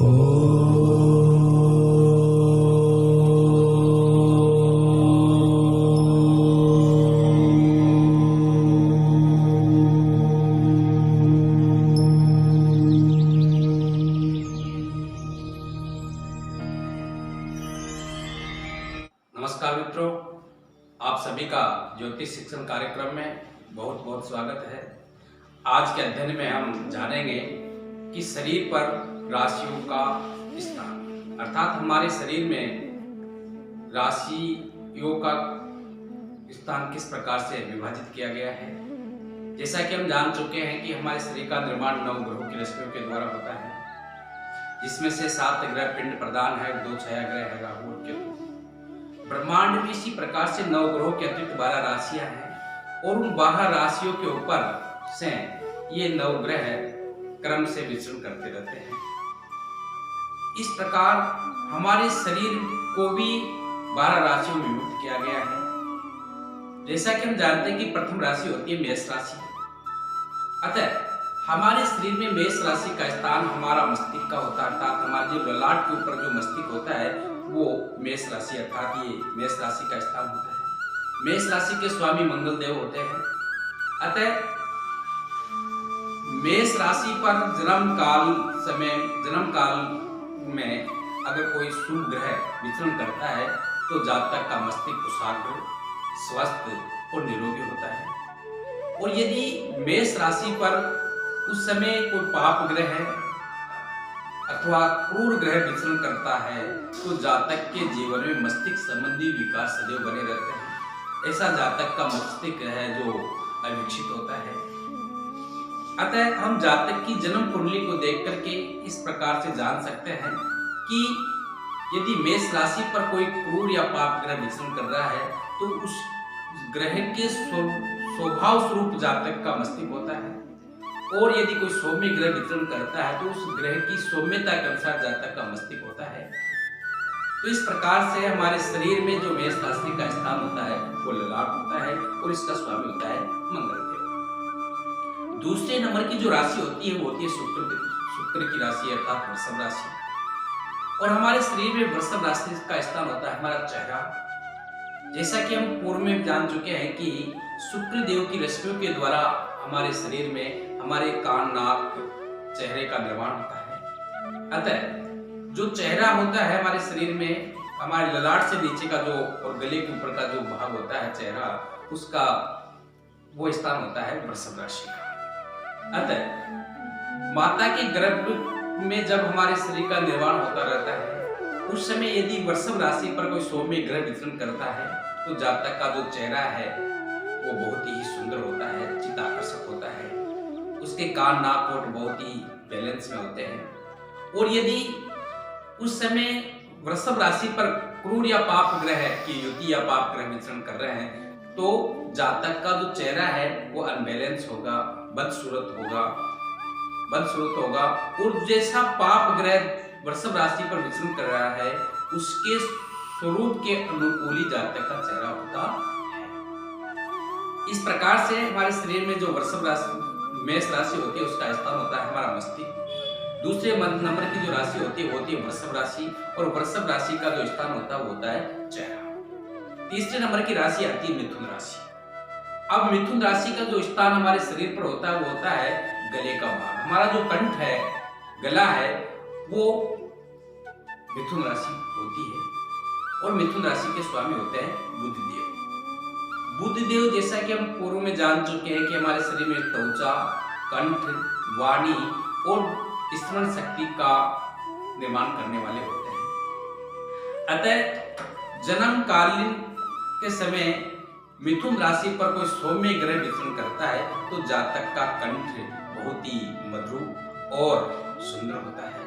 नमस्कार मित्रों, आप सभी का ज्योतिष शिक्षण कार्यक्रम में बहुत बहुत स्वागत है। आज के अध्ययन में हम जानेंगे कि शरीर पर राशियों का स्थान, अर्थात हमारे शरीर में राशियों का स्थान किस प्रकार से विभाजित किया गया है। जैसा कि हम जान चुके हैं कि हमारे शरीर का निर्माण 9 ग्रहों की रश्मियों के द्वारा होता है, जिसमें से 7 ग्रह पिंड प्रदान है, 2 छाया ग्रह है, राहु और केतु। ब्रह्मांड में इसी प्रकार से 9 ग्रहों के अतिरिक्त 12 राशियां हैं और उन 12 राशियों के ऊपर से ये 9 ग्रह क्रम से विचरण करते रहते हैं। इस प्रकार हमारे शरीर को भी 12 राशियों में विभक्त किया गया है। जैसा कि हम जानते हैं कि प्रथम राशि होती है मेष राशि। अतः हमारे शरीर में मेष राशि का स्थान हमारा मस्तिष्क का होता है, अर्थात हमारे जो ललाट के ऊपर जो मस्तिष्क होता है वो मेष राशि, अर्थात ये मेष राशि का स्थान होता है। मेष राशि के स्वामी मंगल देव होते हैं। अतः मेष राशि पर जन्म काल में अगर कोई शुभ ग्रह विचरण करता है तो जातक का मस्तिष्क कुशाग्र, स्वस्थ और निरोगी होता है। और यदि मेष राशि पर उस समय कोई पाप ग्रह है अथवा क्रूर ग्रह विचरण करता है तो जातक के जीवन में मस्तिष्क संबंधी विकार सदैव बने रहते हैं। ऐसा जातक का मस्तिष्क है जो अविकसित होता है। अतः हम जातक की जन्म कुंडली को देख करके इस प्रकार से जान सकते हैं कि यदि मेष राशि पर कोई क्रूर या पाप ग्रह विचरण कर रहा है तो उस ग्रह के स्वभाव स्वरूप जातक का मस्तिष्क होता है, और यदि कोई सौम्य ग्रह विचरण करता है तो उस ग्रह की सौम्यता के अनुसार जातक का मस्तिष्क होता है। तो इस प्रकार से हमारे शरीर में जो मेष राशि का स्थान होता है वो ललाट होता है और इसका स्वामी होता है मंगल देव। दूसरे नंबर की जो राशि होती है वो होती है शुक्र की राशि, अर्थात वृषभ राशि। और हमारे शरीर में वृषभ राशि का स्थान होता है हमारा चेहरा। जैसा कि हम पूर्व में जान चुके हैं कि शुक्र देव की रश्मियों के द्वारा हमारे शरीर में हमारे कान, नाक, चेहरे का निर्माण होता है। अतः जो चेहरा होता है हमारे शरीर में, हमारे ललाट से नीचे का जो और गले के ऊपर का जो भाग होता है चेहरा, उसका वो स्थान होता है वृषभ राशि का। अतः माता के गर्भ में जब हमारे शरीर का निर्माण होता रहता है उस समय यदि वृषभ राशि पर कोई सौम्य ग्रह विचरण करता है तो जातक का जो चेहरा है वो बहुत ही सुंदर होता है, चित्ताकर्षक होता है। उसके कान, नाक, ओठ बहुत ही बैलेंस में होते हैं। और यदि उस समय वृषभ राशि पर क्रूर या पाप ग्रह की युति या पाप ग्रह विचरण कर रहे हैं तो जातक का जो चेहरा है वो अनबैलेंस होगा, बदसूरत होगा। और जैसा पाप ग्रह वृषभ राशि पर विचरण कर रहा है उसके स्वरूप के अनुकूल ही जातक का चेहरा होता है। इस प्रकार से हमारे शरीर में जो वृषभ राशि मेष राशि होती है उसका स्थान होता है हमारा मस्तिष्क। दूसरे नंबर की जो राशि होती है वृषभ राशि, और वृषभ राशि का जो स्थान होता है वो होता है चेहरा। तीसरे नंबर की राशि आती है मिथुन राशि। अब मिथुन राशि का जो स्थान हमारे शरीर पर होता है वो होता है गले का भाग। हमारा जो कंठ है, गला है, वो मिथुन राशि होती है। और मिथुन राशि के स्वामी होते हैं बुधदेव। बुधदेव, जैसा कि हम पूर्व में जान चुके हैं कि हमारे शरीर में त्वचा, कंठ, वाणी और स्मरण शक्ति का निर्माण करने वाले होते हैं। अतः जन्म कालीन के समय मिथुन राशि पर कोई सौम्य ग्रह विचरण करता है तो जातक का कंठ बहुत ही मधुर और सुंदर होता है।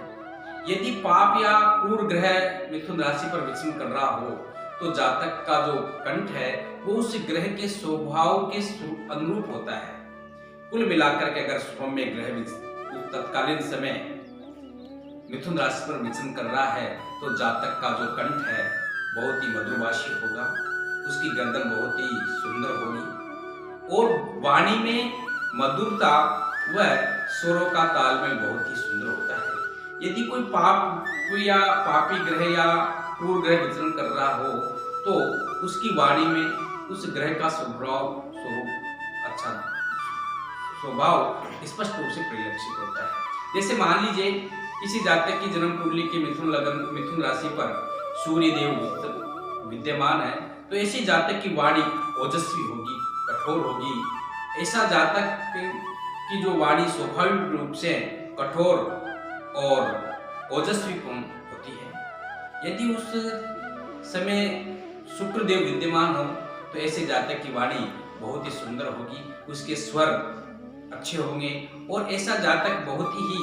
यदि पाप या क्रूर ग्रह मिथुन राशि पर विचरण कर रहा हो तो जातक का जो कंठ है वो उस ग्रह के स्वभाव के अनुरूप होता है। कुल मिलाकर के अगर सौम्य ग्रह तत्कालीन समय मिथुन राशि पर विचरण कर रहा है तो जातक का जो कंठ है बहुत ही मधुरभाषी होगा, उसकी गर्दन बहुत ही सुंदर होगी और वाणी में मधुरता व स्वरों का तालमेल बहुत ही सुंदर होता है। यदि कोई पाप या पापी ग्रह या क्रूर ग्रह विचरण कर रहा हो तो उसकी वाणी में उस ग्रह का स्वभाव स्पष्ट रूप से परिलक्षित होता है। जैसे मान लीजिए किसी जातक की जन्म कुंडली के मिथुन राशि पर सूर्य देव विद्यमान है, तो ऐसी जातक की वाणी ओजस्वी होगी, कठोर होगी। ऐसा जातक की जो वाणी स्वाभाविक रूप से कठोर और ओजस्वीपूर्ण होती है। यदि उस समय शुक्र देव विद्यमान हो तो ऐसे जातक की वाणी बहुत ही सुंदर होगी, उसके स्वर अच्छे होंगे और ऐसा जातक बहुत ही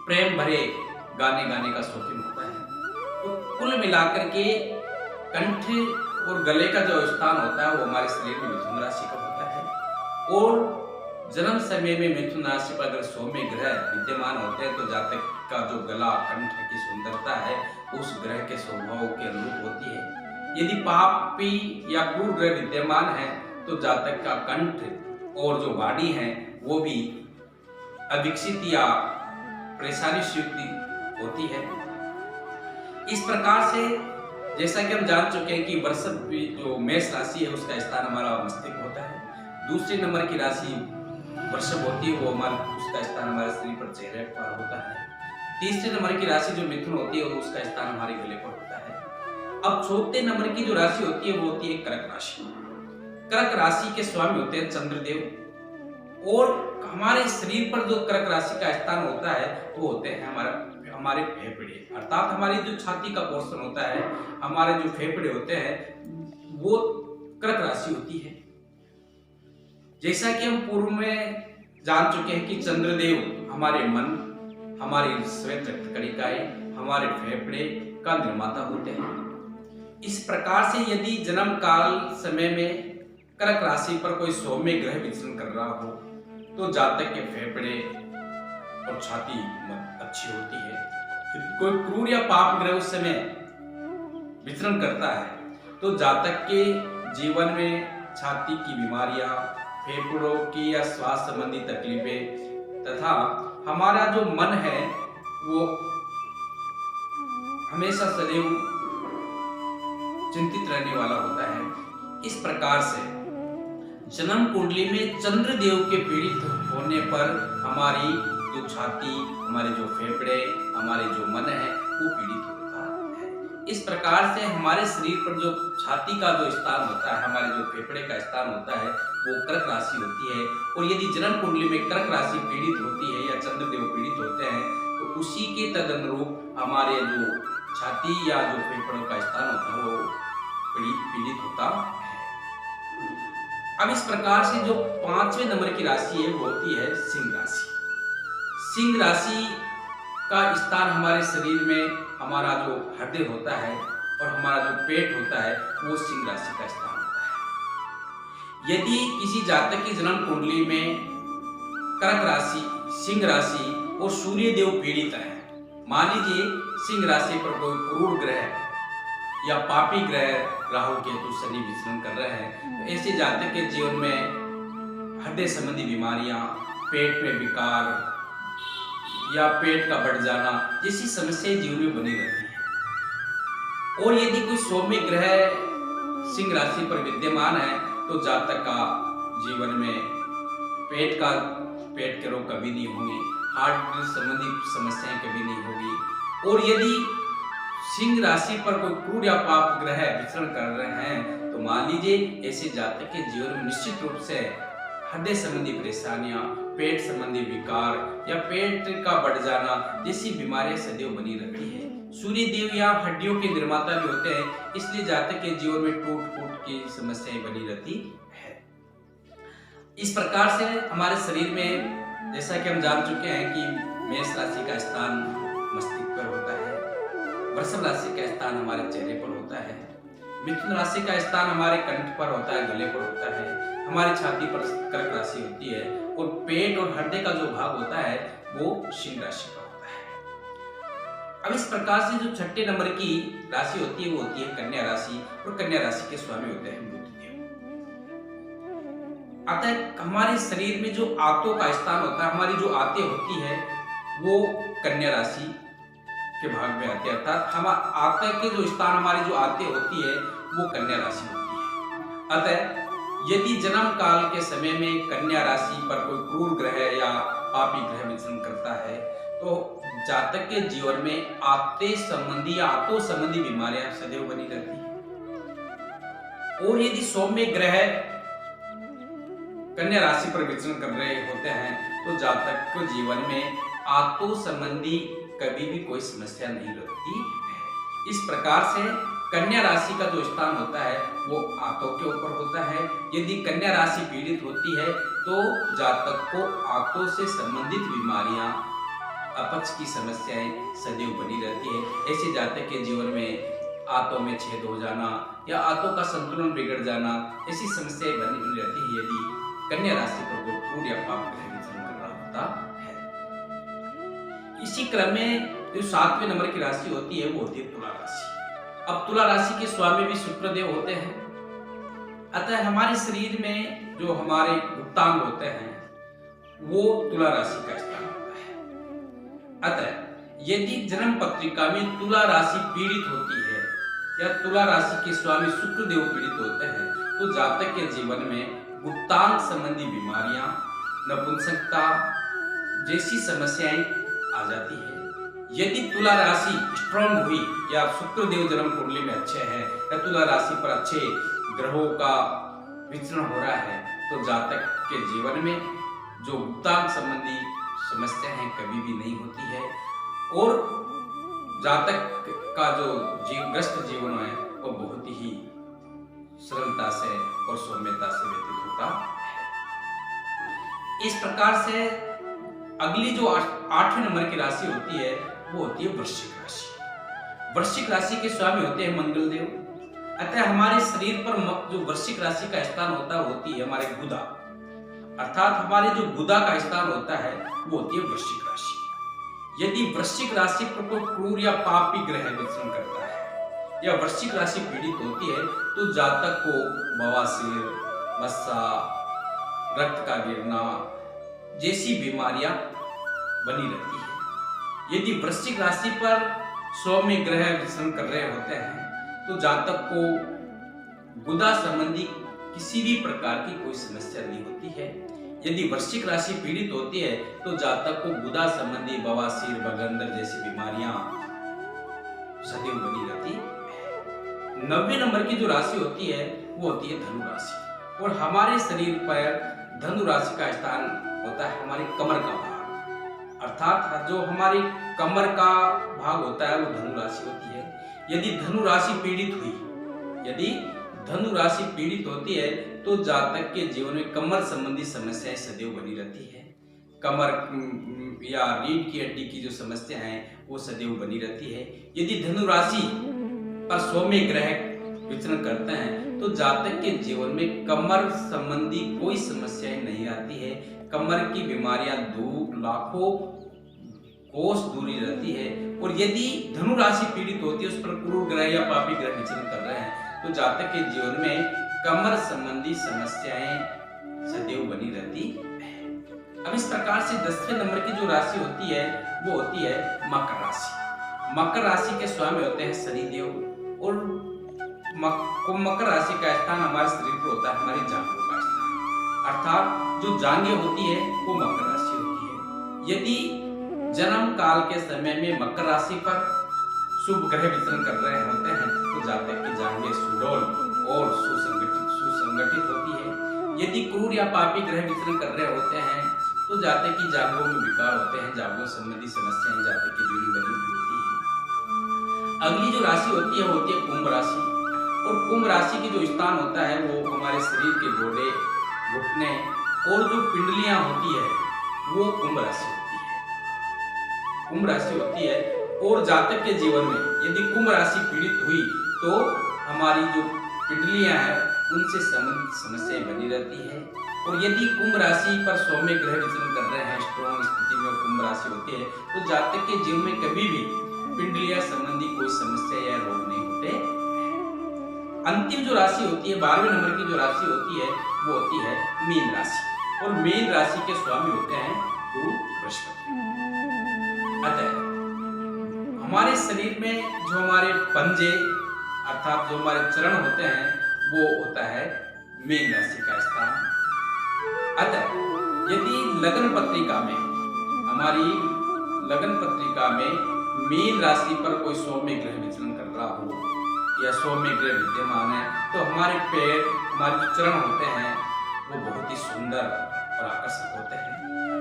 प्रेम भरे गाने का शौकीन होता है। तो कुल मिलाकर के कंठ और गले का जो स्थान होता है वो हमारे शरीर में मिथुन राशि का होता है। और जन्म समय में मिथुन राशि पर अगर सौम्य ग्रह विद्यमान होते हैं तो जातक का जो गला कंठ की सुंदरता है उस ग्रह के स्वभाव के अनुरूप होती है। यदि पापी या क्रूर ग्रह विद्यमान है तो जातक का कंठ और जो वाणी है वो भी अविकसित या परेशानी से युक्त होती है। इस प्रकार से जैसा कि हम जान चुके हैं कि वृषभ जो मेष राशि है उसका स्थान हमारा मस्तिष्क होता है। दूसरे नंबर की राशि वृषभ होती है, वो उसका स्थान हमारे शरीर पर चेहरे पर होता है। तीसरे नंबर की राशि जो मिथुन होती है उसका स्थान हमारे गले पर होता है। अब चौथे नंबर की जो राशि होती है वो होती है कर्क राशि। कर्क राशि के स्वामी होते हैं चंद्रदेव और हमारे शरीर पर जो कर्क राशि का स्थान होता है वो होते हैं हमारे फेफड़े, अर्थात हमारी जो छाती का पोर्शन होता है, हमारे जो फेफड़े होते हैं वो कर्क राशि होती है। जैसा कि हम पूर्व में जान चुके हैं कि चंद्रदेव हमारे मन, हमारी श्वेत रक्त कणिकाएं, हमारे फेफड़े का निर्माता होते हैं। इस प्रकार से यदि जन्म काल समय में कर्क राशि पर कोई सौम्य ग्रह विचरण कर रहा हो तो जातक के फेफड़े और छाती अच्छी होती है। कोई क्रूर या पाप ग्रह उस समय विचरण करता है तो जातक के जीवन में छाती की बीमारियां, फेफड़ों की या श्वास संबंधी तकलीफें तथा हमारा जो मन है वो हमेशा सदैव चिंतित रहने वाला होता है। इस प्रकार से जन्म कुंडली में चंद्रदेव के पीड़ित होने पर हमारी जो छाती, हमारे जो फेफड़े, हमारे जो मन है वो पीड़ित होता है। इस प्रकार से हमारे शरीर पर जो छाती का जो स्थान होता है, हमारे जो फेफड़े का स्थान होता है वो कर्क राशि होती है। और यदि जन्म कुंडली में कर्क राशि पीड़ित होती है या चंद्रदेव पीड़ित होते हैं तो उसी के तदनुरूप हमारे जो छाती या जो फेफड़ों का स्थान होता है वो पीड़ित होता है। अब इस प्रकार से जो 5वें नंबर की राशि है वो होती है सिंह राशि। सिंह राशि का स्थान हमारे शरीर में हमारा जो हृदय होता है और हमारा जो पेट होता है वो सिंह राशि का स्थान होता है। यदि किसी जातक की जन्म कुंडली में कर्क राशि, सिंह राशि और सूर्य देव पीड़ित है, मान लीजिए सिंह राशि पर कोई क्रूर ग्रह या पापी ग्रह राहु केतु शनि विचरण कर रहे हैं तो ऐसे जातक के जीवन में हृदय संबंधी बीमारियां, पेट में विकार या पेट का बढ़ जाना जैसी समस्याएं जीवन में बनी रहती है। और यदि कोई सौम्य ग्रह सिंह राशि पर विद्यमान है तो जातक का जीवन में पेट के रोग कभी नहीं होंगे, हार्ट संबंधी समस्याएं कभी नहीं होगी। और यदि सिंह राशि पर कोई क्रूर या पाप ग्रह विचरण कर रहे हैं तो मान लीजिए ऐसे जातक के जीवन में निश्चित रूप से हृदय संबंधी परेशानियां, पेट संबंधी विकार या पेट का बढ़ जाना जैसी बीमारियां सदैव बनी रहती है। सूर्य देव या हड्डियों के निर्माता भी होते हैं, इसलिए जातक के जीवन में टूट की समस्याएं बनी रहती है। इस प्रकार से हमारे शरीर में जैसा कि हम जान चुके हैं कि मेष राशि का स्थान मस्तिष्क पर होता है, वृषभ राशि का स्थान हमारे चेहरे पर होता है, मिथुन राशि का स्थान हमारे कंठ पर होता है, गले पर होता है, हमारी छाती पर कर्क राशि होती है और पेट और हृदय का जो भाग होता है वो सिंह राशि का होता है। अब इस प्रकार से जो 6ठे नंबर की राशि होती है वो होती है कन्या राशि और कन्या राशि के स्वामी होते हैं बुधदेव। अतः हमारे शरीर में जो आंतों का स्थान होता है, हमारी जो आंतें होती है वो कन्या राशि के भाग में आते हैं, अर्थात हम आते के जो स्थान हमारी जो आते होती है वो कन्या राशि होती है। अतः यदि जन्म काल के समय में कन्या राशि पर कोई क्रूर ग्रह या पापी ग्रह विचरण करता है तो जातक के जीवन में आते संबंधी या आतो संबंधी बीमारियां सदैव बनी रहती है। और यदि सौम्य ग्रह कन्या राशि पर विचरण कर रहे होते हैं तो जातक को जीवन में आतो संबंधी कभी भी कोई समस्या नहीं रहती है। इस प्रकार से कन्या राशि का जो स्थान होता है वो आतों के ऊपर होता है। यदि कन्या राशि पीड़ित होती है तो जातक को आतों से संबंधित बीमारियां, अपच की समस्याएं सदैव बनी रहती है। ऐसे जातक के जीवन में आंतों में छेद हो जाना या आंतों का संतुलन बिगड़ जाना, ऐसी समस्याएं बनी रहती है यदि कन्या राशि पर कोई क्रूर या पाप ग्रह विचरण कर रहा होता है। इसी क्रम में जो 7वें नंबर की राशि होती है वो होती है तुला राशि। अब तुला राशि के स्वामी भी शुक्रदेव होते हैं। अतः हमारे शरीर में जो हमारे गुप्तांग होते हैं वो तुला राशि का स्थान होता है। अतः यदि जन्म पत्रिका में तुला राशि पीड़ित होती है या तुला राशि के स्वामी शुक्रदेव पीड़ित होते हैं तो जातक के जीवन में गुप्तांग संबंधी बीमारियां, नपुंसकता जैसी समस्याएं आ जाती है। यदि तुला राशि स्ट्रांग हुई या शुक्रदेव जन्म कुंडली में अच्छे हैं या तुला राशि पर अच्छे ग्रहों का विचरण हो रहा है तो जातक के जीवन में जो गुप्तांग संबंधी समस्या है कभी भी नहीं होती है और जातक का जो ग्रस्त जीवन है वो बहुत ही सरलता से और सौम्यता से व्यतीत होता है। इस प्रकार से अगली जो 8वें नंबर की राशि होती है वो होती है वृश्चिक राशि। वृश्चिक राशि के स्वामी होते हैं मंगल देव। अतः हमारे शरीर पर जो वृश्चिक राशि का स्थान होती है हमारे गुदा, अर्थात हमारे जो गुदा का स्थान होता है वो होती है वृश्चिक राशि। यदि वृश्चिक राशि पर कोई क्रूर या पापी ग्रह विचरण करता है या वृश्चिक राशि पीड़ित होती है तो जातक को बवासीर, वसा, रक्त का गिरना जैसी बीमारियां बनी रहती है। यदि वृश्चिक राशि पर सौम्य ग्रह विचरण कर रहे होते हैं तो जातक को गुदा संबंधी किसी भी प्रकार की कोई समस्या नहीं होती है। यदि वृश्चिक राशि पीड़ित होती है तो जातक को गुदा संबंधी बवासीर, बगंदर जैसी बीमारियां सदैव बनी रहती है। 90वें नंबर की जो राशि होती है वो होती है धनु राशि और हमारे शरीर पर धनु राशि का स्थान होता है हमारी कमर का भाग, अर्थात जो हमारी कमर का भाग होता है वो धनु राशि होती है। यदि धनु राशि पीड़ित होती है तो जातक के जीवन में कमर संबंधी समस्याएं सदैव बनी रहती है। कमर या रीढ़ की हड्डी की जो समस्या है वो सदैव बनी रहती है। यदि धनु राशि पर सौम्य ग्रह विचरण करते हैं तो जातक के जीवन में कमर संबंधी कोई समस्याएं नहीं आती है। कमर की बीमारियां दूर लाखों कोस दूरी रहती है। और यदि धनु राशि पीड़ित होती है उस पर क्रूर ग्रह या पापी ग्रह विचरण कर रहे हैं तो जातक के जीवन में कमर संबंधी समस्याएं सदैव बनी रहती है। अब इस प्रकार से 10वें नंबर की जो राशि होती है वो होती है मकर राशि। मकर राशि के स्वामी होते हैं शनिदेव और मकर राशि का स्थान हमारे शरीर पर होता है हमारी जांघों का स्थान, अर्थात जो जांघें होती है वो मकर राशि होती है। यदि जन्म काल के समय में मकर राशि पर शुभ ग्रह विचरण कर रहे होते हैं तो जातक की जांघें सुडौल और सुसंगठित होती है। यदि क्रूर या पापी ग्रह विचरण कर रहे होते हैं तो जातक की जांघों में विकार होते हैं, जांघों संबंधी समस्याएं जातक की जीवन में बनी होती है। अगली जो राशि होती है वो होती है कुंभ राशि और कुंभ राशि की जो स्थान होता है वो हमारे शरीर के गोडे, घुटने और जो पिंडलियां होती है वो कुंभ राशि होती है। कुंभ राशि होती है और जातक के जीवन में यदि कुंभ राशि पीड़ित हुई तो हमारी जो पिंडलियां हैं उनसे संबंधित समस्याएं बनी रहती है। और यदि कुंभ राशि पर सौम्य ग्रह विचरण कर रहे हैं, स्ट्रॉन्ग स्थिति में कुंभ राशि होती है तो जातक के जीवन में कभी भी पिंडलियां संबंधी कोई समस्या या रोग नहीं होते। अंतिम जो राशि होती है 12वें नंबर की जो राशि होती है वो होती है मीन राशि और मीन राशि के स्वामी होते हैं गुरु बृहस्पति। अतः हमारे शरीर में जो हमारे पंजे अर्थात जो हमारे चरण होते हैं वो होता है मीन राशि का स्थान। अतः यदि लगन पत्रिका में हमारी लगन पत्रिका में मीन राशि पर कोई सौम्य ग्रह विचलन कर रहा हो या सौम्य ग्रह विद्यमान है तो हमारे पैर हमारे जो चरण होते हैं वो बहुत ही सुंदर और आकर्षक होते हैं।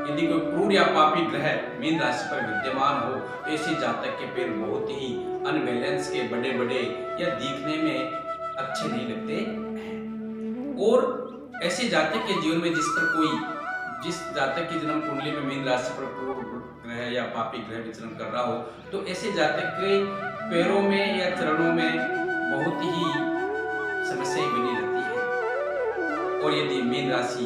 यदि कोई क्रूर या पापी ग्रह मीन राशि पर विद्यमान हो तो ऐसे जातक के पैर बहुत ही अनबैलेंस के बड़े बड़े या दिखने में अच्छे नहीं लगते हैं। और ऐसे जातक के जीवन में जिस जातक की जन्म कुंडली में मीन राशि पर क्रूर ग्रह या पापी ग्रह विचरण कर रहा हो तो ऐसे जातक के पैरों में या चरणों में बहुत ही समस्याएं बनी रहती है। और यदि मीन राशि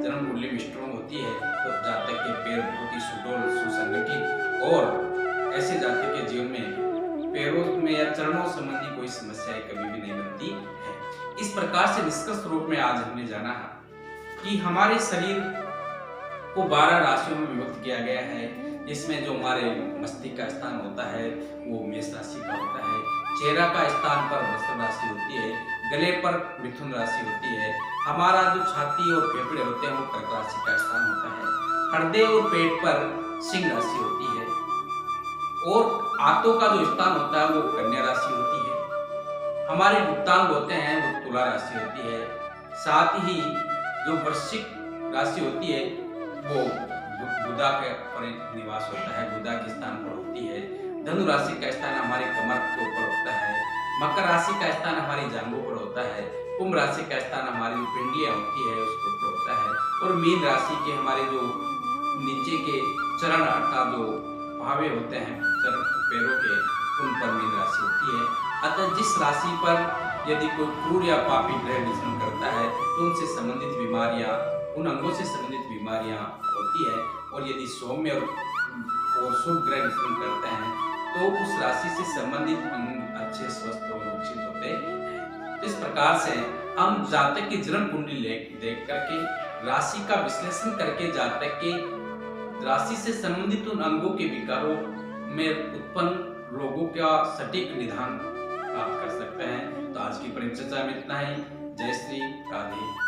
जन्म कुंडली में स्ट्रॉन्ग होती है तो जातक के पैर बहुत ही सुडौल सुसंगठित और ऐसे जातक के जीवन में पैरों में या चरणों संबंधी कोई समस्याएं कभी भी नहीं बनती है। इस प्रकार से निष्कर्ष रूप में आज हमने जाना है कि हमारे शरीर को 12 राशियों में विभक्त किया गया है, जिसमें जो हमारे मस्तिष्क का स्थान होता है वो मेष राशि का होता है, चेहरा का स्थान पर वृषभ राशि होती है, गले पर मिथुन राशि होती है, हमारा जो छाती और फेफड़े होते हैं वो कर्क राशि का स्थान होता है, हृदय और पेट पर सिंह राशि होती है और आंतों का जो स्थान होता है वो कन्या राशि होती है, हमारे गुप्तांग होते हैं वो तुला राशि होती है, साथ ही जो वृश्चिक राशि होती है वो बुधा के पर निवास होता है, बुधा के स्थान पर होती है, धनु राशि का स्थान हमारी कमर के ऊपर होता है, मकर राशि का स्थान हमारी जांघों पर होता है, कुंभ राशि का स्थान हमारी जो पिंडियां होती है उसके ऊपर होता है और मीन राशि के हमारे जो नीचे के चरण अर्थात जो भावे होते हैं चरण पैरों के उन पर मीन राशि होती है। अतः जिस राशि पर यदि कोई क्रूर या पापी ग्रह विचरण करता है तो उनसे संबंधित बीमारियां उन अंगों से संबंधित बीमारियां होती है और यदि सौम्य और शुभ ग्रह विचरण करते हैं तो उस राशि से संबंधित अंग अच्छे स्वस्थ और विकसित होते हैं। इस प्रकार से हम जातक की जन्म कुंडली देख करके राशि का विश्लेषण करके जातक के राशि से संबंधित उन अंगों के विकारों में उत्पन्न रोगों का सटीक निदान प्राप्त कर सकते हैं। तो आज की परिचर्चा में इतना ही। जय श्री राधे।